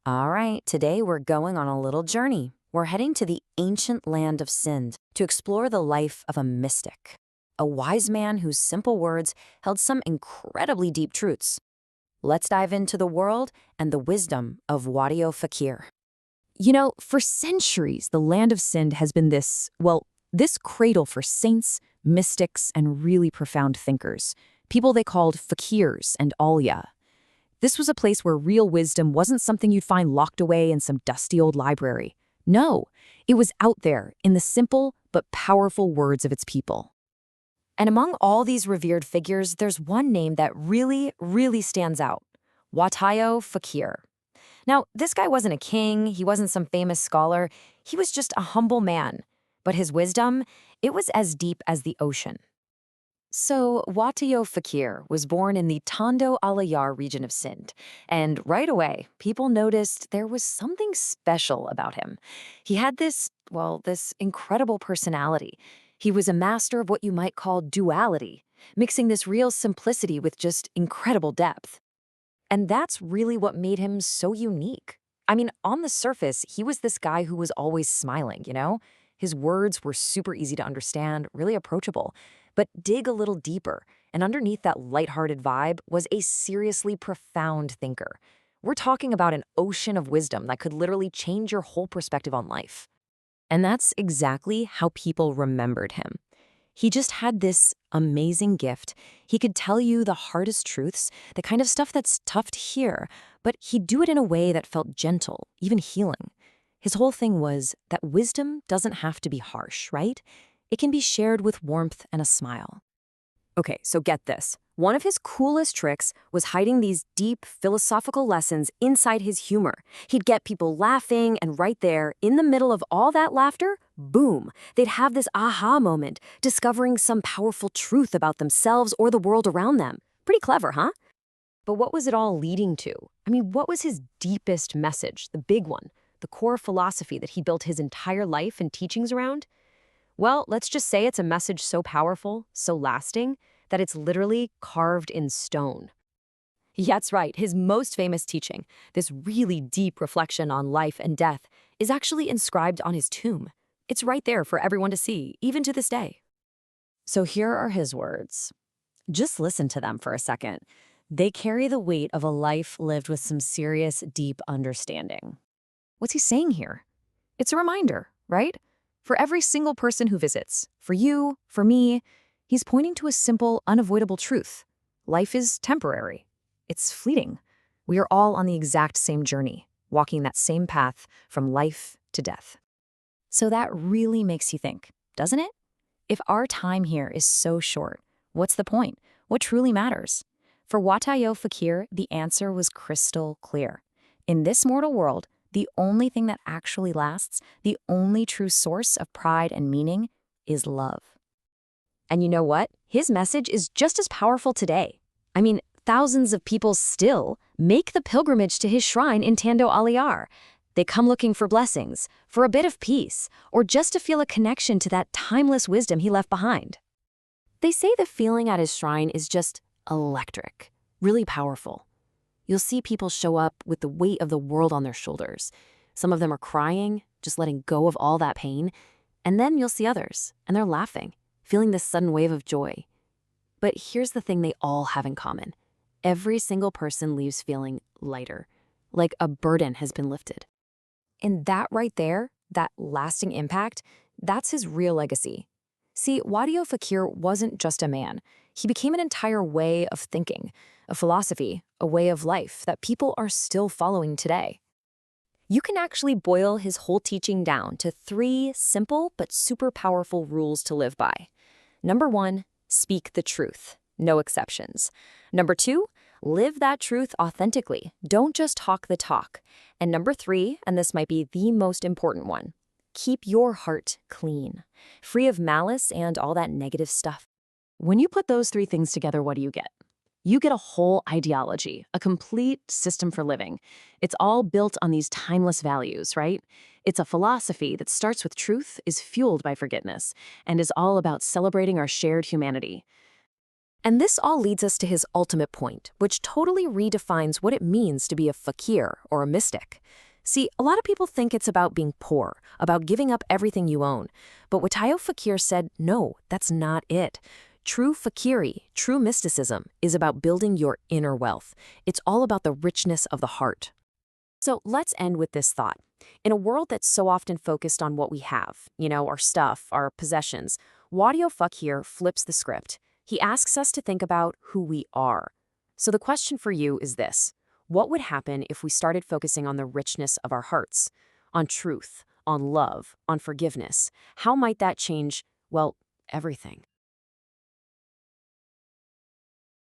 All right, today we're going on a little journey. We're heading to the ancient land of Sind to explore the life of a mystic, a wise man whose simple words held some incredibly deep truths. Let's dive into the world and the wisdom of Wadio Fakir. For centuries, the land of Sind has been this cradle for saints, mystics, and really profound thinkers, people they called fakirs and awliya. This was a place where real wisdom wasn't something you'd find locked away in some dusty old library. No, it was out there in the simple but powerful words of its people. And among all these revered figures, there's one name that really stands out: Watayo Fakir. Now, this guy wasn't a king, he wasn't some famous scholar, he was just a humble man. But his wisdom, it was as deep as the ocean. So, Watayo Fakir was born in the Tondo Alayar region of Sind, and right away, people noticed there was something special about him. He had this incredible personality. He was a master of what you might call duality, mixing this real simplicity with just incredible depth. And that's really what made him so unique. I mean, on the surface, he was this guy who was always smiling. His words were super easy to understand, really approachable. But dig a little deeper, and underneath that lighthearted vibe was a seriously profound thinker. We're talking about an ocean of wisdom that could literally change your whole perspective on life. And that's exactly how people remembered him. He just had this amazing gift. He could tell you the hardest truths, the kind of stuff that's tough to hear, but he'd do it in a way that felt gentle, even healing. His whole thing was that wisdom doesn't have to be harsh, right? It can be shared with warmth and a smile. Okay, so get this. One of his coolest tricks was hiding these deep philosophical lessons inside his humor. He'd get people laughing, and right there, in the middle of all that laughter, boom, they'd have this aha moment, discovering some powerful truth about themselves or the world around them. Pretty clever, huh? But what was it all leading to? I mean, what was his deepest message, the big one, the core philosophy that he built his entire life and teachings around? Well, let's just say it's a message so powerful, so lasting, that it's literally carved in stone. Yeah, that's right. His most famous teaching, this really deep reflection on life and death, is actually inscribed on his tomb. It's right there for everyone to see, even to this day. So here are his words. Just listen to them for a second. They carry the weight of a life lived with some serious, deep understanding. What's he saying here? It's a reminder, right? For every single person who visits, for you, for me, he's pointing to a simple, unavoidable truth. Life is temporary. It's fleeting. We are all on the exact same journey, walking that same path from life to death. So that really makes you think, doesn't it? If our time here is so short, what's the point? What truly matters? For Watayo Fakir, the answer was crystal clear. In this mortal world, the only thing that actually lasts, the only true source of pride and meaning, is love. And you know what? His message is just as powerful today. I mean, thousands of people still make the pilgrimage to his shrine in Tondo Alayar. They come looking for blessings, for a bit of peace, or just to feel a connection to that timeless wisdom he left behind. They say the feeling at his shrine is just electric, really powerful. You'll see people show up with the weight of the world on their shoulders. Some of them are crying, just letting go of all that pain. And then you'll see others, and they're laughing, feeling this sudden wave of joy. But here's the thing they all have in common. Every single person leaves feeling lighter, like a burden has been lifted. And that right there, that lasting impact, that's his real legacy. See, Wadio Fakir wasn't just a man. He became an entire way of thinking, a philosophy, a way of life that people are still following today. You can actually boil his whole teaching down to 3 simple but super powerful rules to live by. Number 1, speak the truth, no exceptions. Number 2, live that truth authentically. Don't just talk the talk. And number 3, and this might be the most important one, keep your heart clean, free of malice and all that negative stuff. When you put those 3 things together, what do you get? You get a whole ideology, a complete system for living. It's all built on these timeless values, right? It's a philosophy that starts with truth, is fueled by forgiveness, and is all about celebrating our shared humanity. And this all leads us to his ultimate point, which totally redefines what it means to be a fakir or a mystic. See, a lot of people think it's about being poor, about giving up everything you own. But Watayo Fakir said, no, that's not it. True fakiri, true mysticism, is about building your inner wealth. It's all about the richness of the heart. So let's end with this thought. In a world that's so often focused on what we have, our stuff, our possessions, Wadio Fakir flips the script. He asks us to think about who we are. So the question for you is this. What would happen if we started focusing on the richness of our hearts, on truth, on love, on forgiveness? How might that change, well, everything?